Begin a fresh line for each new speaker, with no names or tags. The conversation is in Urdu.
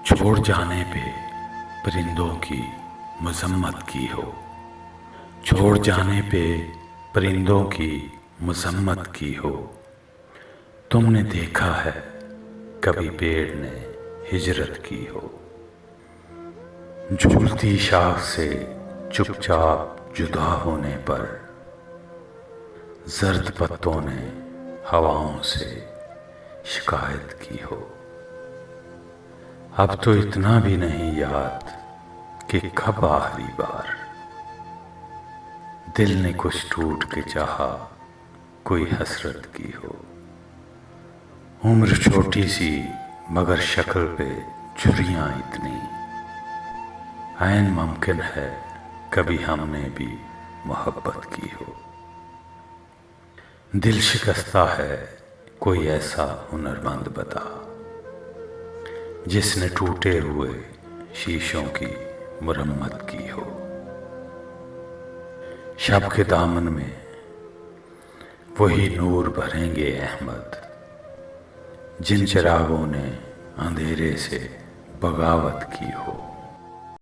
چھوڑ جانے پہ پرندوں کی مذمت کی ہو، چھوڑ جانے پہ پرندوں کی مذمت کی ہو۔ تم نے دیکھا ہے کبھی پیڑ نے ہجرت کی ہو، جھولتی شاخ سے چپ چاپ جدا ہونے پر زرد پتوں نے ہواؤں سے شکایت کی ہو۔ اب تو اتنا بھی نہیں یاد کہ کب آخری بار دل نے کچھ ٹوٹ کے چاہا کوئی حسرت کی ہو۔ عمر چھوٹی سی مگر شکل پہ جھریاں اتنی، عین ممکن ہے کبھی ہم نے بھی محبت کی ہو۔ دل شکستہ ہے کوئی ایسا ہنرمند بتا، جس نے ٹوٹے ہوئے شیشوں کی مرمت کی ہو۔ شب کے دامن میں وہی نور بھریں گے احمد، جن چراغوں نے اندھیرے سے بغاوت کی ہو۔